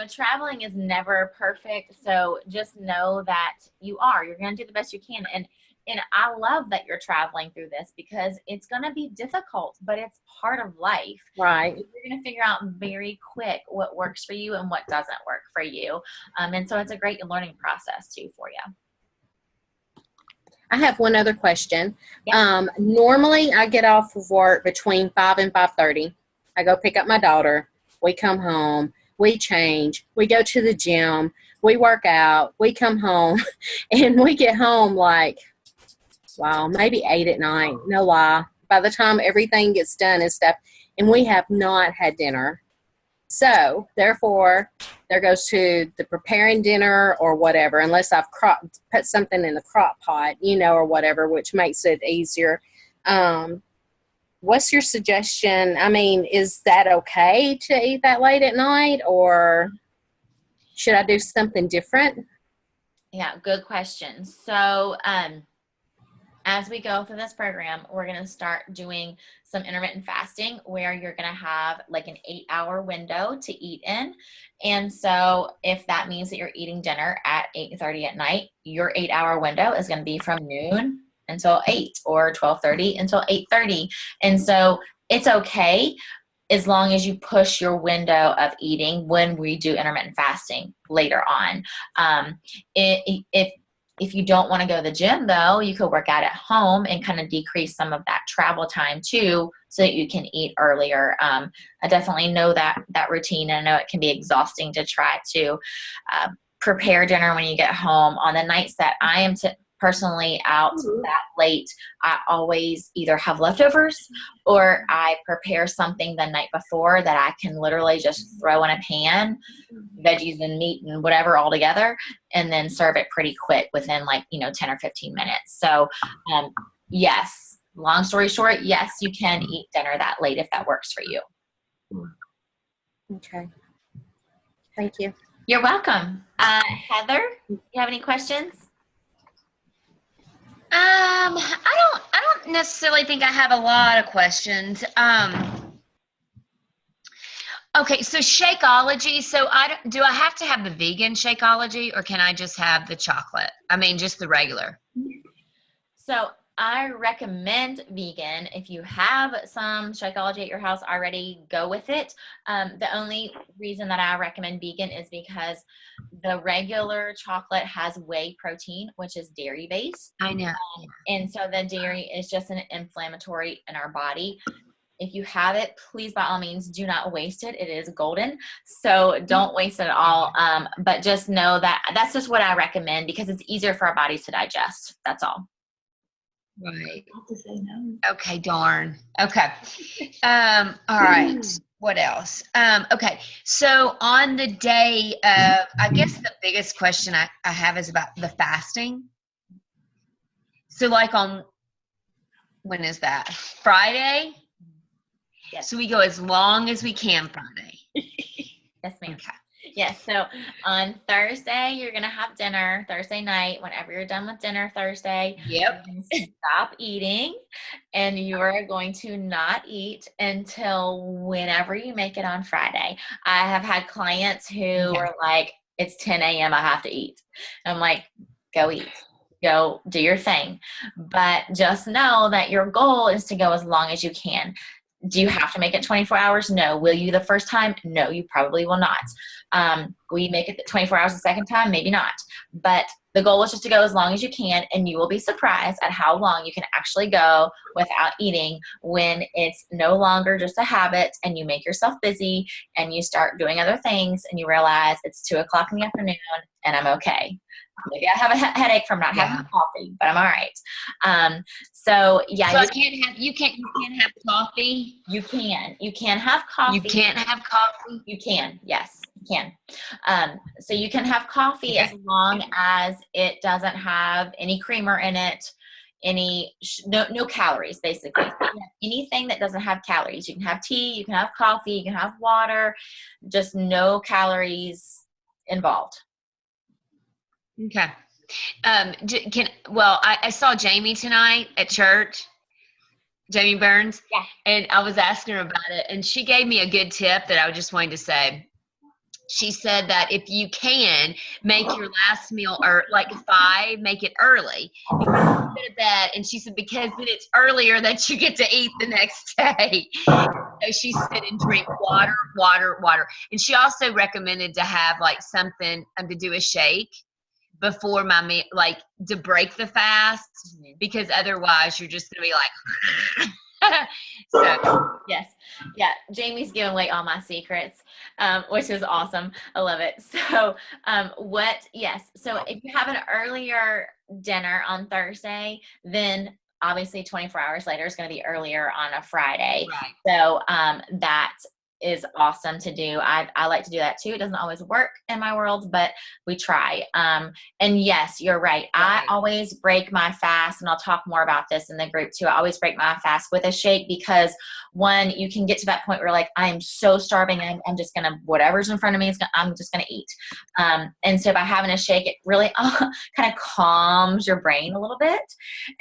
traveling is never perfect. So just know that you're going to do the best you can. And I love that you're traveling through this because it's going to be difficult, but it's part of life. Right. You're going to figure out very quick what works for you and what doesn't work for you. And so it's a great learning process too for you. I have one other question. Yeah. Normally I get off of work between 5 and 5:30. I go pick up my daughter. We come home. We change. We go to the gym. We work out. We come home. And we get home like, wow, maybe 8 at night. No lie. By the time everything gets done and stuff. And we have not had dinner. So, therefore, there goes to the preparing dinner or whatever, unless I've put something in the crock pot, or whatever, which makes it easier. What's your suggestion? I mean, is that okay to eat that late at night, or should I do something different? Yeah, good question. So, as we go through this program, we're going to start doing some intermittent fasting where you're going to have like an 8-hour window to eat in. And so if that means that you're eating dinner at 8:30 at night, your 8-hour window is going to be from noon until 8 or 12:30 until 8:30. And so it's okay as long as you push your window of eating when we do intermittent fasting later on. If you don't want to go to the gym, though, you could work out at home and kind of decrease some of that travel time, too, so that you can eat earlier. I definitely know that routine, and I know it can be exhausting to try to prepare dinner when you get home. On the nights that I am personally out that late, I always either have leftovers or I prepare something the night before that I can literally just throw in a pan, veggies and meat and whatever all together, and then serve it pretty quick within 10 or 15 minutes. So yes, long story short, yes, you can eat dinner that late if that works for you. Okay. Thank you. You're welcome. Heather, do you have any questions? I don't necessarily think I have a lot of questions. Okay, so Shakeology. So do I have to have the vegan Shakeology, or can I just have the chocolate? I mean, just the regular. So I recommend vegan. If you have some Shakeology at your house already, go with it. The only reason that I recommend vegan is because the regular chocolate has whey protein, which is dairy based. I know. And so the dairy is just an inflammatory in our body. If you have it, please, by all means, do not waste it. It is golden. So don't waste it at all. But just know that that's just what I recommend because it's easier for our bodies to digest. That's all. Right. Okay, darn. Okay. All right. What else? Okay. So on the day of, I guess the biggest question I have is about the fasting. So when is that? Friday? Yes. So we go as long as we can Friday. Yes, ma'am. Okay. Yes. So on Thursday, you're going to have dinner Thursday night. Whenever you're done with dinner Thursday, Yep. stop eating, and you are going to not eat until whenever you make it on Friday. I have had clients who are like, it's 10 a.m. I have to eat. I'm like, go eat. Go do your thing. But just know that your goal is to go as long as you can. Do you have to make it 24 hours? No. Will you the first time? No, you probably will not. Will you make it 24 hours the second time? Maybe not. But the goal is just to go as long as you can, and you will be surprised at how long you can actually go without eating when it's no longer just a habit and you make yourself busy and you start doing other things and you realize it's 2:00 in the afternoon and I'm okay. Maybe I have a headache from not having coffee, but I'm all right. So you can't have coffee. You can have coffee. You can't have coffee. You can, yes, you can. So you can have coffee as long as it doesn't have any creamer in it, no calories, basically. So anything that doesn't have calories. You can have tea, you can have coffee, you can have water, just no calories involved. Okay. I saw Jamie tonight at church, Jamie Burns, and I was asking her about it, and she gave me a good tip that I just wanted to say. she said that if you can make your last meal or like 5, make it early before you go to bed. And she said because then it's earlier that you get to eat the next day. So she said and drink water, water, water. And she also recommended to have like something to do a shake before my meal, like to break the fast, because otherwise you're just gonna be like. So yes, yeah. Jamie's giving away all my secrets, which is awesome. I love it. So, Yes. So if you have an earlier dinner on Thursday, then obviously 24 hours later is going to be earlier on a Friday. right. So that is awesome to do. I like to do that too. It doesn't always work in my world, but we try. And yes, you're right. I always break my fast, and I'll talk more about this in the group too. I always break my fast with a shake because one, you can get to that point where like, I am so starving. I'm just going to, whatever's in front of me, I'm just going to eat. And so by having a shake, it really kind of calms your brain a little bit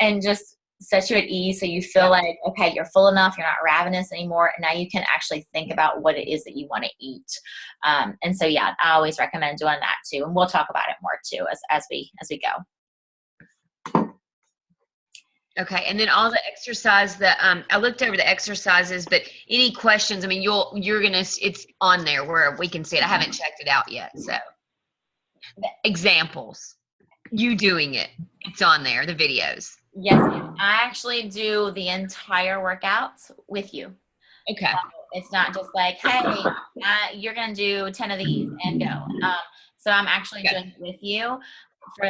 and just sets you at ease, so you feel like, okay, you're full enough, you're not ravenous anymore, and now you can actually think about what it is that you want to eat. And so I always recommend doing that too, and we'll talk about it more too as we go. Okay, and then all the exercise that I looked over the exercises, but any questions? I mean, it's on there where we can see it. I haven't checked it out yet, so examples, you doing it, it's on there, the videos. Yes, I actually do the entire workouts with you. Okay. It's not just like, hey, you're going to do 10 of these and go. So I'm actually doing it with you for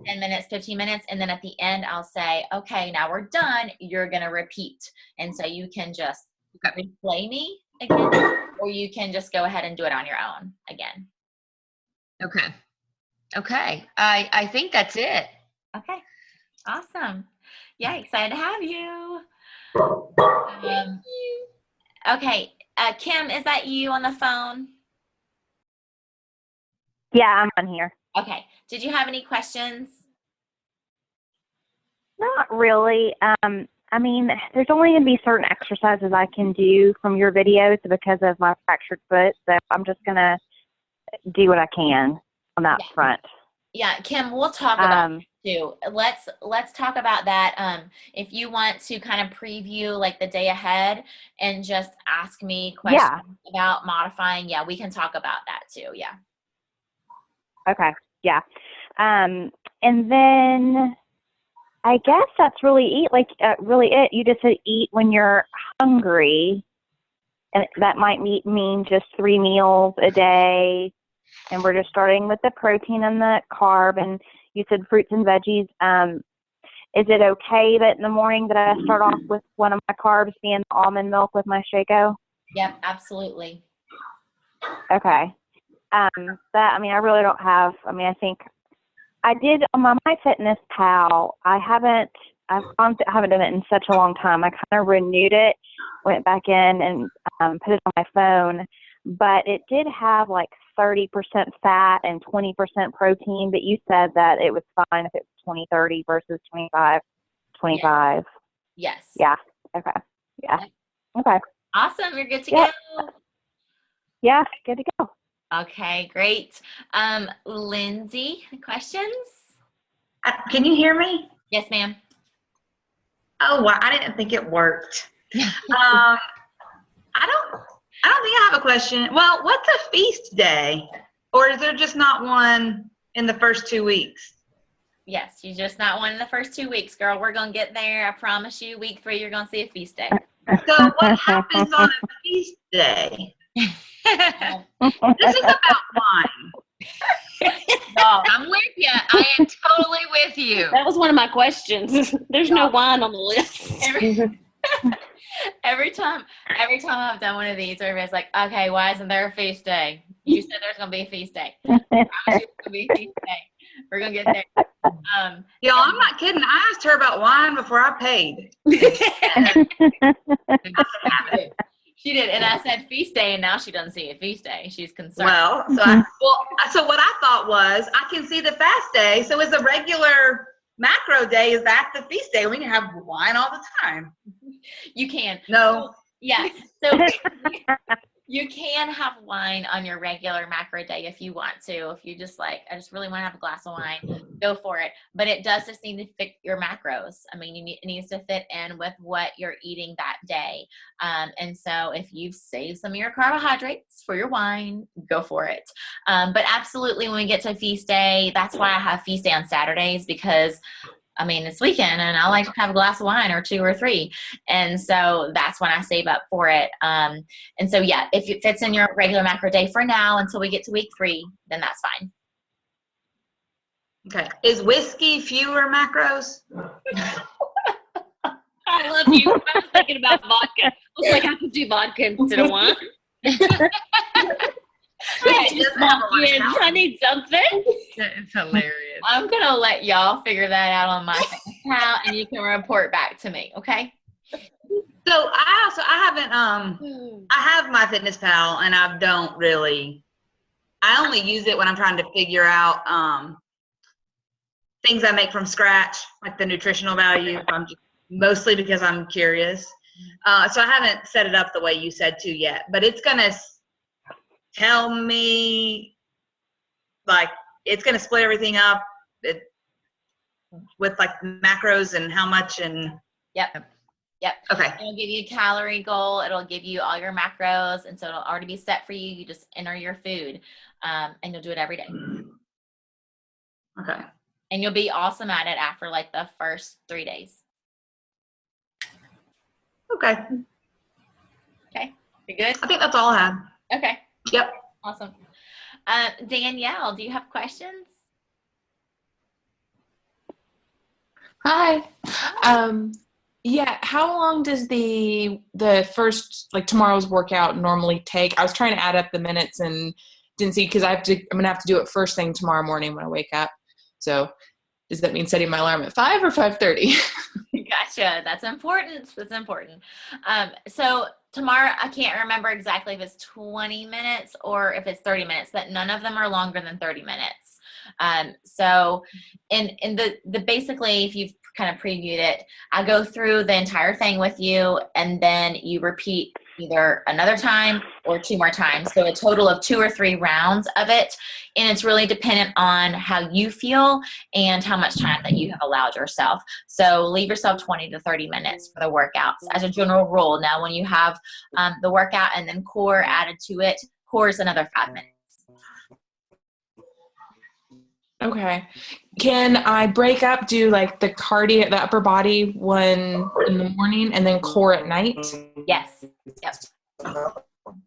10 minutes, 15 minutes. And then at the end, I'll say, okay, now we're done. You're going to repeat. And so you can just replay me again, or you can just go ahead and do it on your own again. Okay. I think that's it. Okay. Awesome. Yeah, excited to have you. Okay. Kim, is that you on the phone? Yeah, I'm on here. Okay. Did you have any questions? Not really. I mean, there's only going to be certain exercises I can do from your videos because of my fractured foot. So I'm just going to do what I can on that front. Yeah, Kim, we'll talk about it too. Let's talk about that. If you want to kind of preview like the day ahead and just ask me questions about modifying, we can talk about that too. Yeah. Okay. Yeah. And then I guess that's really it. You just said eat when you're hungry, and that might mean just 3 meals a day. And we're just starting with the protein and the carb, and you said fruits and veggies. Is it okay that in the morning that I start off with one of my carbs being almond milk with my Shaco? Yep, absolutely. Okay. I really don't have, I think I did on my MyFitnessPal. I haven't done it in such a long time. I kind of renewed it, went back in and put it on my phone, but it did have like 30% fat and 20% protein, but you said that it was fine if it was 20-30 versus 25-25. Yes. Yeah. Okay. Yeah. Okay. Awesome. You're good to go. Yeah. Good to go. Okay, great. Lindsay, questions? Can you hear me? Yes, ma'am. Oh, wow. I didn't think it worked. I don't think I have a question. Well, what's a feast day? Or is there just not one in the first 2 weeks? Yes, you just not one in the first 2 weeks, girl. We're going to get there. I promise you, week 3, you're going to see a feast day. So what happens on a feast day? This is about wine. No, I'm with you. I am totally with you. That was one of my questions. There's no wine on the list. Every time I've done one of these, everybody's like, okay, why isn't there a feast day? You said there's going to be a feast day. I promise you there's going to be a feast day. We're going to get there. Y'all, I'm not kidding. I asked her about wine before I paid. She did, and I said feast day, and now she doesn't see a feast day. She's concerned. Well, so what I thought was, I can see the fast day. So is the regular macro day, is that the feast day? We can have wine all the time. You can. No. So You can have wine on your regular macro day if you want to. If you just like, I just really want to have a glass of wine, go for it. But it does just need to fit your macros. I mean, it needs to fit in with what you're eating that day. And so if you've saved some of your carbohydrates for your wine, go for it. But absolutely, when we get to feast day, that's why I have feast day on Saturdays, because I mean, it's weekend and I like to have a glass of wine or 2 or 3. And so that's when I save up for it. And so, yeah, if it fits in your regular macro day for now until we get to week 3, then that's fine. Okay. Is whiskey fewer macros? I love you. I was thinking about vodka. I was like, I could do vodka instead of wine. I need something. It's hilarious. I'm going to let y'all figure that out on my account and you can report back to me. Okay. So I have my Fitness Pal and I only use it when I'm trying to figure out things I make from scratch, like the nutritional value, mostly because I'm curious. So I haven't set it up the way you said to yet, but it's going to tell me, like, it's going to split everything up with like macros and how much and. Yep. Okay. It'll give you a calorie goal. It'll give you all your macros. And so it'll already be set for you. You just enter your food and you'll do it every day. Okay. And you'll be awesome at it after like the first 3 days. Okay. You good? I think that's all I have. Okay. Yep. Awesome. Danielle, do you have questions? Hi. Yeah, how long does the first, like, tomorrow's workout normally take? I was trying to add up the minutes and didn't see, because I'm gonna have to do it first thing tomorrow morning when I wake up. So does that mean setting my alarm at 5 or 5:30? Gotcha. That's important. So tomorrow, I can't remember exactly if it's 20 minutes or if it's 30 minutes, but none of them are longer than 30 minutes. So in the basically, if you've kind of previewed it, I go through the entire thing with you and then you repeat either another time or 2 more times. So a total of 2 or 3 rounds of it. And it's really dependent on how you feel and how much time that you have allowed yourself. So leave yourself 20 to 30 minutes for the workouts as a general rule. Now, when you have the workout and then core added to it, core is another 5 minutes. Okay. Can I break up, do like the cardio, the upper body one in the morning and then core at night? Yes. Yep.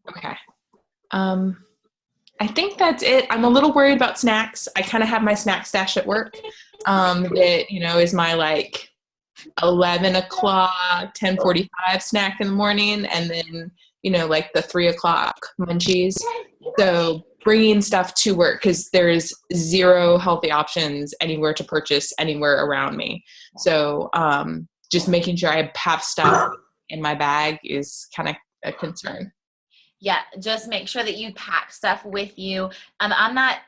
Okay. I think that's it. I'm a little worried about snacks. I kind of have my snack stash at work. That, is my like 11 o'clock, 10:45 snack in the morning. And then, like the 3 o'clock munchies. So bringing stuff to work, because there's 0 healthy options anywhere to purchase anywhere around me. So just making sure I have stuff in my bag is kind of a concern. Yeah, just make sure that you pack stuff with you. I'm not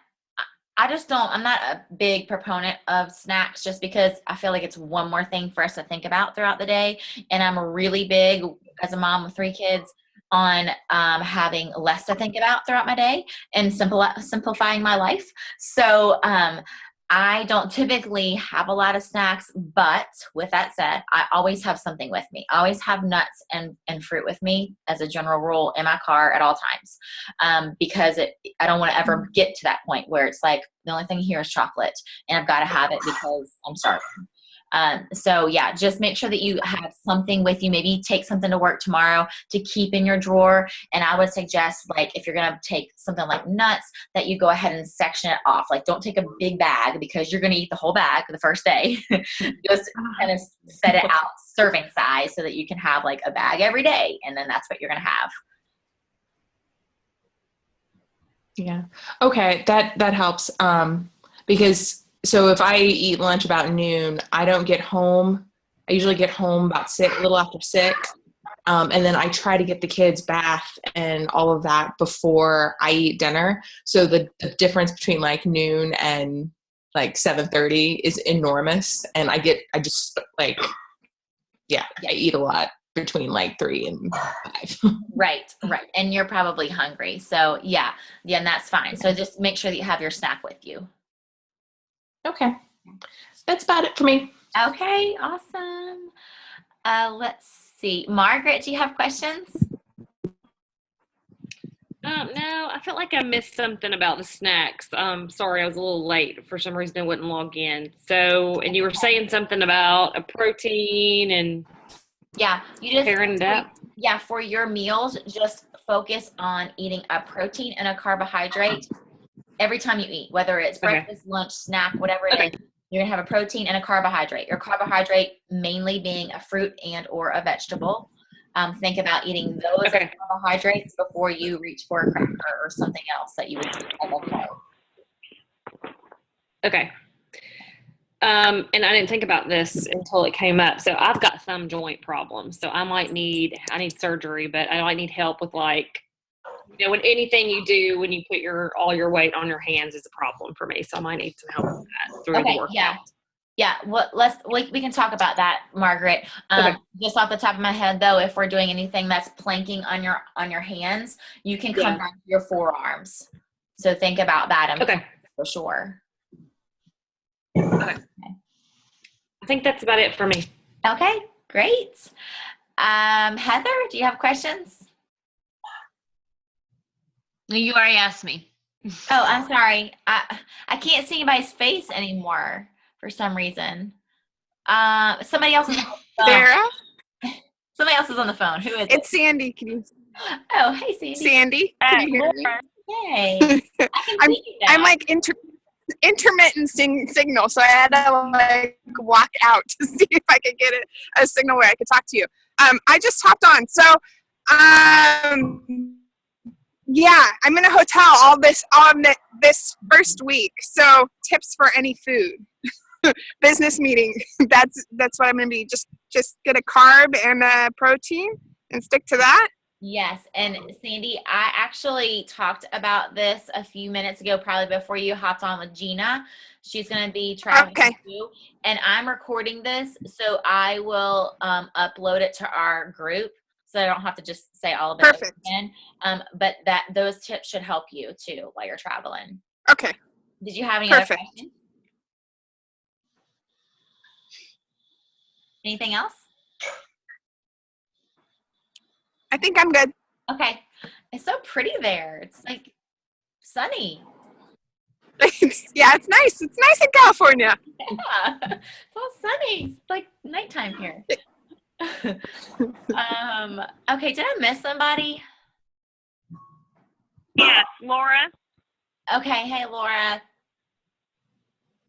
a big proponent of snacks just because I feel like it's one more thing for us to think about throughout the day. And I'm really big, as a mom with 3 kids, on having less to think about throughout my day and simplifying my life. So I don't typically have a lot of snacks, but with that said, I always have something with me. I always have nuts and fruit with me as a general rule in my car at all times, because I don't want to ever get to that point where it's like the only thing here is chocolate and I've got to have it because I'm starving. So yeah, just make sure that you have something with you. Maybe take something to work tomorrow to keep in your drawer. And I would suggest, like, if you're going to take something like nuts, that you go ahead and section it off. Like, don't take a big bag because you're going to eat the whole bag the first day. Just kind of set it out serving size so that you can have like a bag every day. And then that's what you're going to have. Yeah. Okay. That helps. Because so if I eat lunch about noon, I don't get home. I usually get home about 6, a little after 6. And then I try to get the kids bath and all of that before I eat dinner. So the difference between like noon and like 7:30 is enormous. And I eat a lot. between like 3 and 5. Right. And you're probably hungry. So yeah, and that's fine. So just make sure that you have your snack with you. Okay. That's about it for me. Okay, awesome. Let's see. Margaret, do you have questions? No, I felt like I missed something about the snacks. Sorry, I was a little late. For some reason, I wouldn't log in. So, and you were saying something about a protein and Yeah, you just pairing it up. Yeah, for your meals, just focus on eating a protein and a carbohydrate every time you eat, whether it's Okay. breakfast, lunch, snack, whatever it Okay. is. You're gonna have a protein and a carbohydrate. Your carbohydrate mainly being a fruit and or a vegetable. Think about eating those Okay. carbohydrates before you reach for a cracker or something else that you would do as a carb. Okay. And I didn't think about this until it came up. So I've got thumb joint problems. So I need surgery, but I might need help with like, when anything you do when you put all your weight on your hands is a problem for me. So I might need some help with that through the workout. Yeah, well, we can talk about that, Margaret. Okay. Just off the top of my head, though, if we're doing anything that's planking on your hands, you can come down to your forearms. So think about that. Okay. For sure. Okay. I think that's about it for me. Okay, great. Heather, do you have questions? No, you already asked me. Oh, I'm sorry. I can't see anybody's face anymore for some reason. Somebody else is on the phone. Sarah? Somebody else is on the phone. Who is it? It's Sandy. Can you? Oh, hey, Sandy. Sandy, can you hear me? Hey. I can see you now. I'm like intermittent signal, so I had to like walk out to see if I could get a signal where I could talk to you. I just hopped on, so yeah, I'm in a hotel all this first week. So tips for any food. Business meeting. That's what I'm gonna be. Just get a carb and a protein and stick to that. Yes, and Sandy, I actually talked about this a few minutes ago, probably before you hopped on with Gina. She's going to be traveling too, and I'm recording this, so I will upload it to our group, so I don't have to just say all of it Perfect. again. But those tips should help you too while you're traveling. Okay. Did you have any other Perfect. questions? Anything else? I think I'm good. Okay. It's so pretty there. It's like sunny. Yeah, it's nice. It's nice in California. Yeah. It's all sunny. It's like nighttime here. Okay, did I miss somebody? Yes, Laura. Okay, hey Laura.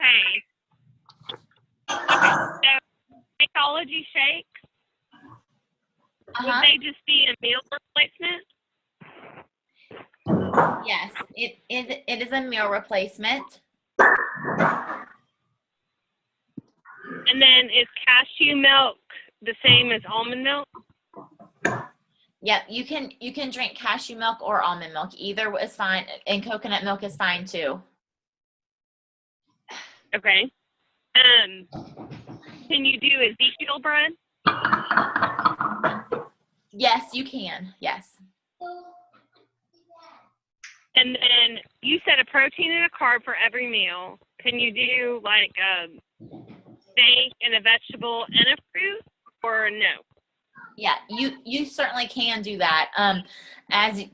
Hey. Okay, so Shakeology shakes, would they just be a meal replacement? Yes, it is a meal replacement. And then is cashew milk the same as almond milk? Yeah, you can drink cashew milk or almond milk. Either is fine, and coconut milk is fine too. Okay. Can you do Ezekiel bread? Yes, you can. Yes. And then you said a protein and a carb for every meal. Can you do like a steak and a vegetable and a fruit, or no? Yeah, you certainly can do that. As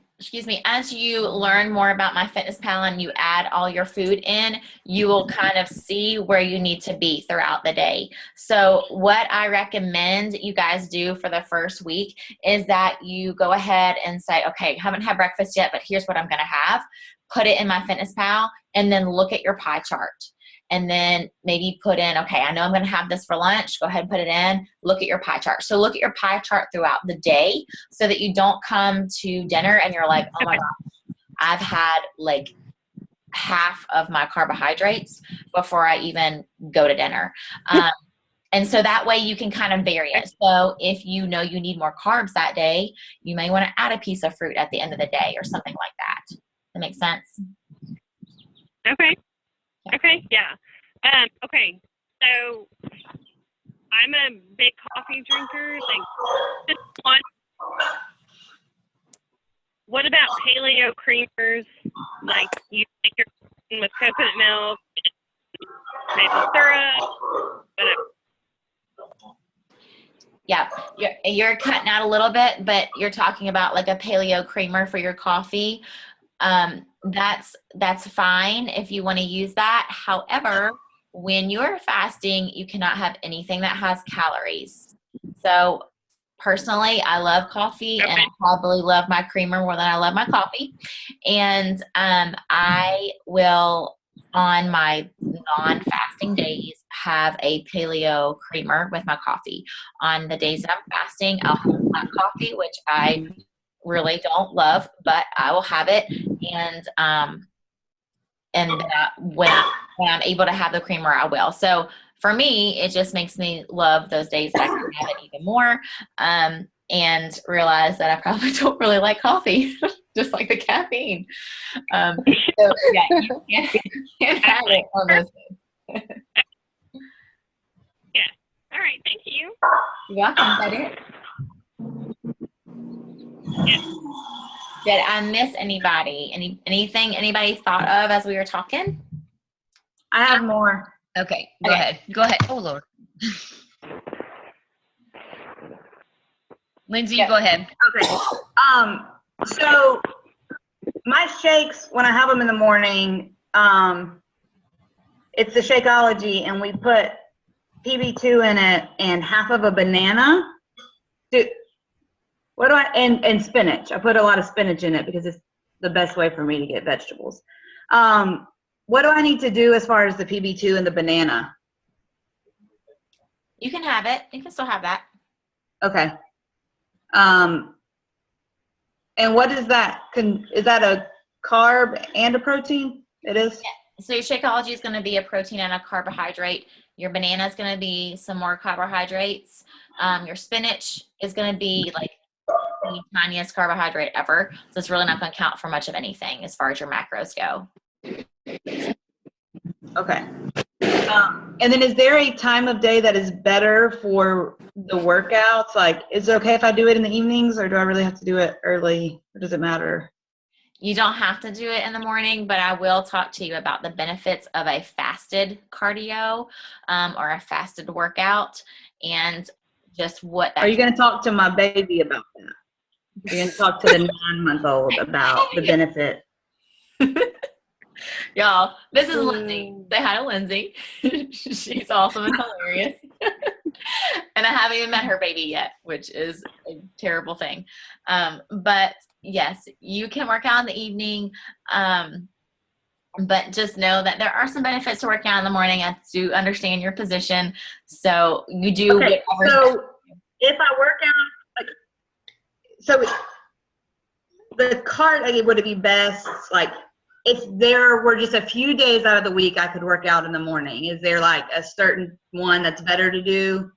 you learn more about MyFitnessPal and you add all your food in, you will kind of see where you need to be throughout the day. So what I recommend you guys do for the first week is that you go ahead and say, okay, haven't had breakfast yet, but here's what I'm going to have. Put it in MyFitnessPal and then look at your pie chart. And then maybe put in, okay, I know I'm going to have this for lunch. Go ahead and put it in. Look at your pie chart. So look at your pie chart throughout the day so that you don't come to dinner and you're like, oh my gosh, I've had like half of my carbohydrates before I even go to dinner. And so that way you can kind of vary it. So if you know you need more carbs that day, you may want to add a piece of fruit at the end of the day or something like that. That makes sense? Okay. Okay, yeah. Okay, so I'm a big coffee drinker. Like, just one. What about paleo creamers? Like, you make your with coconut milk, maple syrup, whatever. Yeah, you're cutting out a little bit, but you're talking about like a paleo creamer for your coffee. That's fine if you want to use that. However, when you're fasting, you cannot have anything that has calories. So personally, I love coffee, and I probably love my creamer more than I love my coffee. And I will, on my non-fasting days, have a paleo creamer with my coffee. On the days that I'm fasting, I'll have black coffee, which I really don't love, but I will have it. And when I'm able to have the creamer, I will. So for me, it just makes me love those days that I can have it even more, and realize that I probably don't really like coffee, just like the caffeine. So yeah, you can't have it on those days. Yeah. All right. Thank you. You're welcome. Is that it? Yeah. Did I miss anybody? Anything anybody thought of as we were talking? I have more. Okay, go ahead. Go ahead. Oh, Lord. Lindsay, you go ahead. Okay. So my shakes, when I have them in the morning, it's the Shakeology, and we put PB2 in it and half of a banana. And spinach. I put a lot of spinach in it because it's the best way for me to get vegetables. What do I need to do as far as the PB2 and the banana? You can have it. You can still have that. Okay. And what is that? Is that a carb and a protein? It is? Yeah. So your Shakeology is going to be a protein and a carbohydrate. Your banana is going to be some more carbohydrates. Your spinach is going to be like the tiniest carbohydrate ever. So it's really not going to count for much of anything as far as your macros go. Okay. And then is there a time of day that is better for the workouts? Like, is it okay if I do it in the evenings, or do I really have to do it early, or does it matter? You don't have to do it in the morning, but I will talk to you about the benefits of a fasted cardio or a fasted workout, and just what that. Are you going to talk to my baby about that? Are you going to talk to the 9-month-old about the benefit? Y'all, this is Lindsay. Say hi to Lindsay. She's awesome and hilarious. And I haven't even met her baby yet, which is a terrible thing. But yes, you can work out in the evening. But just know that there are some benefits to working out in the morning. I do understand your position. So you do. Okay, so if I work out, like, so the card, like, would it be best, like, if there were just a few days out of the week I could work out in the morning, is there like a certain one that's better to do?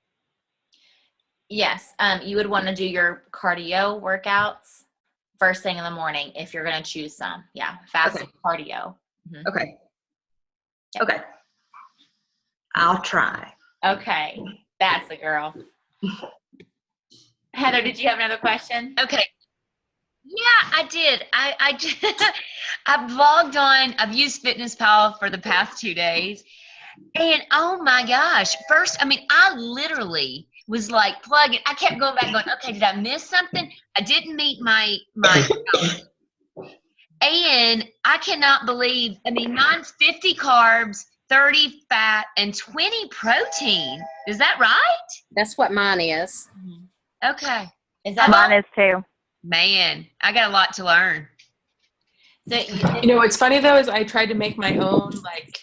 Yes. You would want to do your cardio workouts first thing in the morning if you're going to choose some. Yeah. Fasted cardio. Mm-hmm. Okay. Okay. I'll try. Okay. That's the girl. Heather, did you have another question? Okay. Yeah, I did. I just, I've logged on. I've used FitnessPal for the past 2 days. And oh my gosh. First, I mean, I literally was like plugging. I kept going back going, okay, did I miss something? I didn't meet my and I cannot believe, I mean, mine's 50 carbs, 30 fat, and 20 protein. Is that right? That's what mine is. Okay. Is that Mine is too. Man, I got a lot to learn. So, You know, what's funny though is I tried to make my own, like,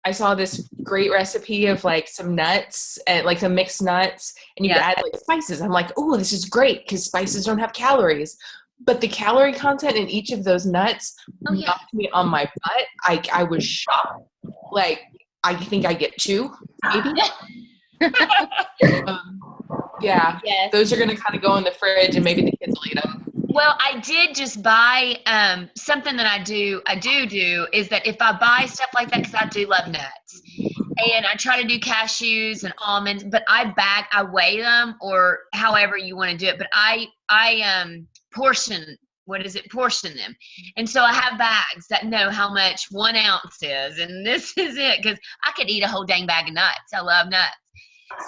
I saw this great recipe of like some nuts and like some mixed nuts, and you could add like spices. I'm like, oh, this is great because spices don't have calories. But the calorie content in each of those nuts knocked me on my butt. I was shocked. Like, I think I get 2, maybe. Yeah, those are going to kind of go in the fridge, and maybe the kids will eat them. Well, I did just buy something that I do is that if I buy stuff like that, because I do love nuts, and I try to do cashews and almonds, but I weigh them, or however you want to do it. But I portion them. And so I have bags that know how much 1 ounce is, and this is it, because I could eat a whole dang bag of nuts. I love nuts.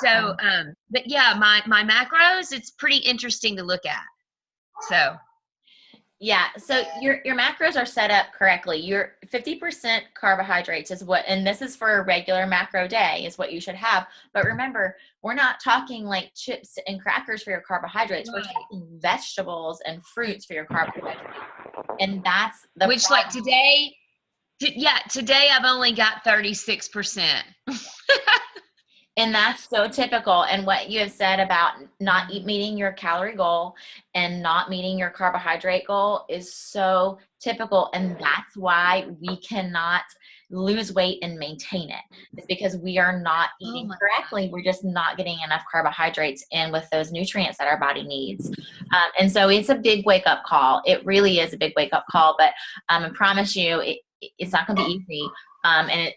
So, but yeah, my macros, it's pretty interesting to look at. So. Yeah, so your macros are set up correctly. Your 50% carbohydrates is what, and this is for a regular macro day, is what you should have. But remember, we're not talking like chips and crackers for your carbohydrates. We're talking vegetables and fruits for your carbohydrates. And that's the which problem. like today I've only got 36%. And that's so typical. And what you have said about not meeting your calorie goal and not meeting your carbohydrate goal is so typical. And that's why we cannot lose weight and maintain it. It's because we are not eating correctly. We're just not getting enough carbohydrates in with those nutrients that our body needs. And so it's a big wake up call. It really is a big wake up call. But I promise you, it's not going to be easy. And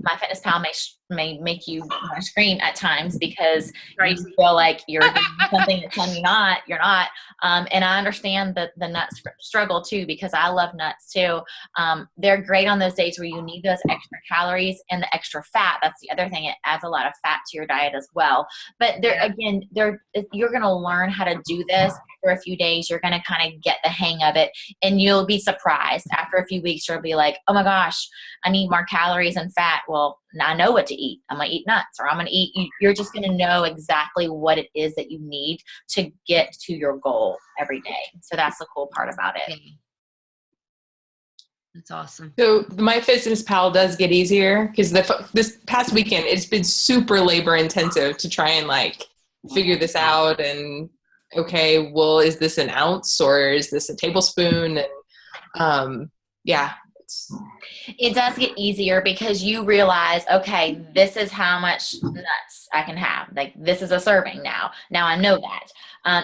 MyFitnessPal may make you scream at times because you feel like you're doing something that's telling you you're not. And I understand the nut struggle too, because I love nuts too. They're great on those days where you need those extra calories and the extra fat. That's the other thing. It adds a lot of fat to your diet as well. But you're going to learn how to do this for a few days. You're going to kind of get the hang of it, and you'll be surprised. After a few weeks, you'll be like, oh my gosh, I need more calories and fat. Well, now I know what to eat. I'm going to eat nuts, or I'm going to eat. You're just going to know exactly what it is that you need to get to your goal every day. So that's the cool part about it. That's awesome. So the MyFitnessPal does get easier because this past weekend, it's been super labor intensive to try and like figure this out. And okay, well, is this an ounce or is this a tablespoon? And it does get easier because you realize, okay, this is how much nuts I can have. Like, this is a serving now. Now I know that.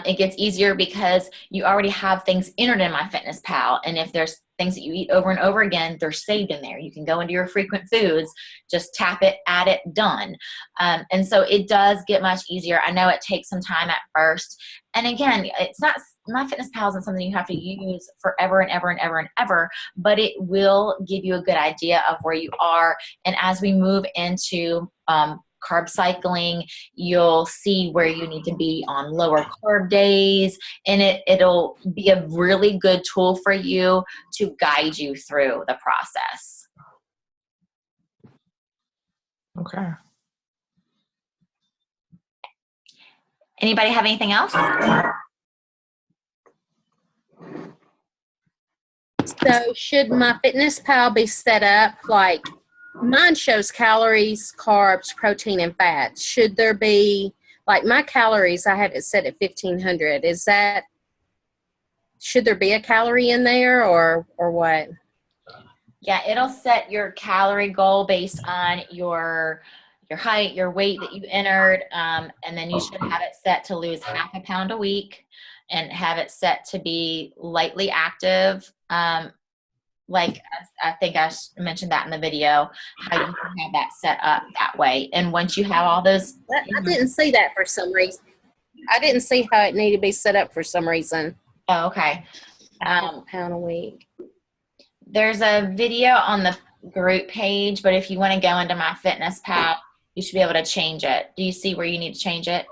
It gets easier because you already have things entered in MyFitnessPal. And if there's things that you eat over and over again, they're saved in there. You can go into your frequent foods, just tap it, add it, done. And so it does get much easier. I know it takes some time at first. And again, it's not, MyFitnessPal isn't something you have to use forever and ever and ever and ever, but it will give you a good idea of where you are. And as we move into carb cycling, you'll see where you need to be on lower carb days, and it'll be a really good tool for you to guide you through the process. Okay. Anybody have anything else? So should MyFitnessPal be set up like mine shows calories, carbs, protein, and fats? Should there be, like my calories, I have it set at 1,500. Should there be a calorie in there or what? Yeah, it'll set your calorie goal based on your height, your weight that you entered, and then you should have it set to lose 0.5 pound a week and have it set to be lightly active. Like I think I mentioned that in the video, how you can have that set up that way. And once you have all those. I didn't see that for some reason. I didn't see how it needed to be set up for some reason. Oh, okay. 0.5 pound a week. There's a video on the group page, but if you want to go into MyFitnessPal, you should be able to change it. Do you see where you need to change it?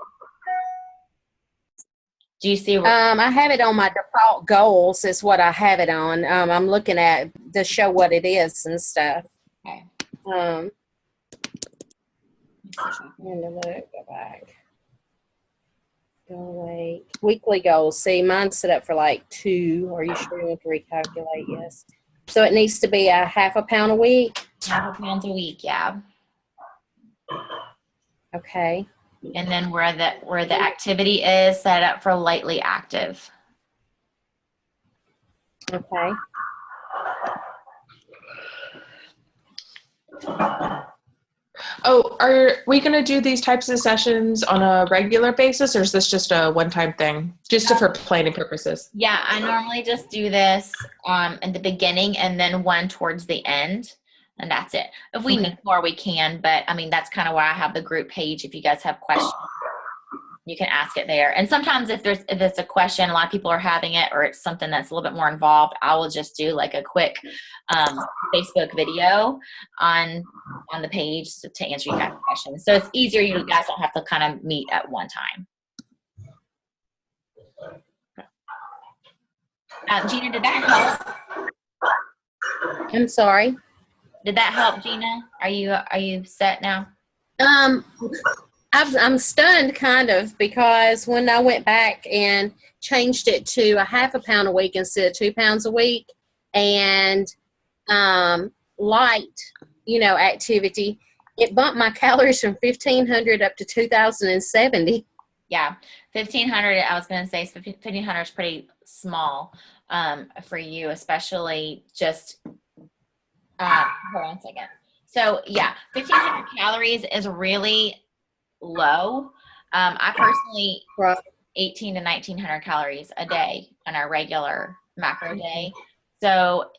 Do you see? I have it on my default goals is what I have it on. I'm looking at to show what it is and stuff. Okay. Go back. Go away. Weekly goals. See, mine's set up for like 2. Are you sure you want to recalculate? Yes. So it needs to be a 0.5 pound a week. 0.5 pounds a week, yeah. Okay. And then where the activity is set up for lightly active. Okay. Oh, are we going to do these types of sessions on a regular basis, or is this just a one-time thing, just for planning purposes? Yeah, I normally just do this in the beginning and then one towards the end. and that's it. If we need more, we can, but I mean, that's kind of why I have the group page. If you guys have questions, you can ask it there. And sometimes if it's a question, a lot of people are having it, or it's something that's a little bit more involved, I will just do like a quick Facebook video on the page to answer you guys' questions. So it's easier. You guys don't have to kind of meet at one time. Gina, did that help? I'm sorry. Did that help, Gina? Are you set now? I'm stunned kind of, because when I went back and changed it to a half a pound a week instead of 2 pounds a week, and light, activity, it bumped my calories from 1,500 up to 2,070. Yeah, 1,500. I was going to say 1,500 is pretty small for you, especially just. Hold on a second. So yeah, 1,500 calories is really low. I personally 1,800 to 1,900 calories a day on our regular macro day. So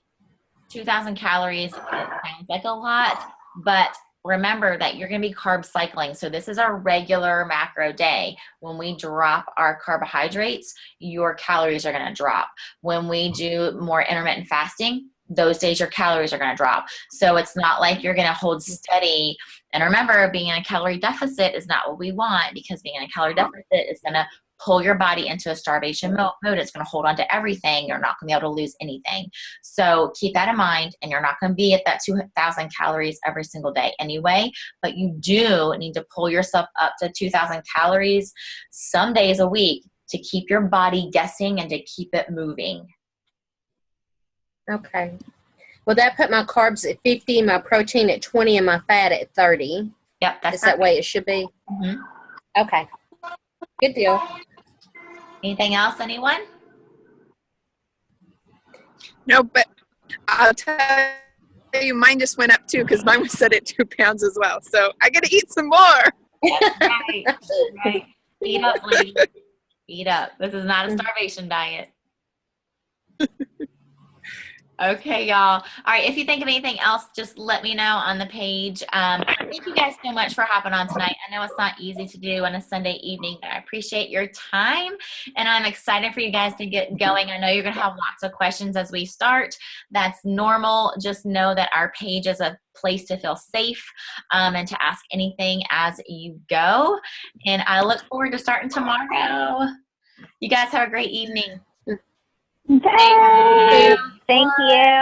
2,000 calories sounds like a lot, but remember that you're going to be carb cycling. So this is our regular macro day. When we drop our carbohydrates, your calories are going to drop. When we do more intermittent fasting, those days your calories are going to drop. So it's not like you're going to hold steady. And remember, being in a calorie deficit is not what we want, because being in a calorie deficit is going to pull your body into a starvation mode. It's going to hold on to everything. You're not going to be able to lose anything. So keep that in mind, and you're not going to be at that 2,000 calories every single day anyway, but you do need to pull yourself up to 2,000 calories some days a week to keep your body guessing and to keep it moving. Okay. Well, that put my carbs at 50, my protein at 20, and my fat at 30. Yep, that's Is that way it should be? Mm-hmm. Okay. Good deal. Anything else, anyone? No, but I'll tell you, mine just went up too, because mine was set at 2 pounds as well. So I got to eat some more. Right. Eat up, lady. Eat up. This is not a starvation diet. Okay, y'all. All right, if you think of anything else, just let me know on the page. Thank you guys so much for hopping on tonight. I know it's not easy to do on a Sunday evening, but I appreciate your time, and I'm excited for you guys to get going. I know you're going to have lots of questions as we start. That's normal. Just know that our page is a place to feel safe and to ask anything as you go, and I look forward to starting tomorrow. You guys have a great evening. Thank you.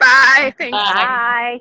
Bye. Thanks. Bye.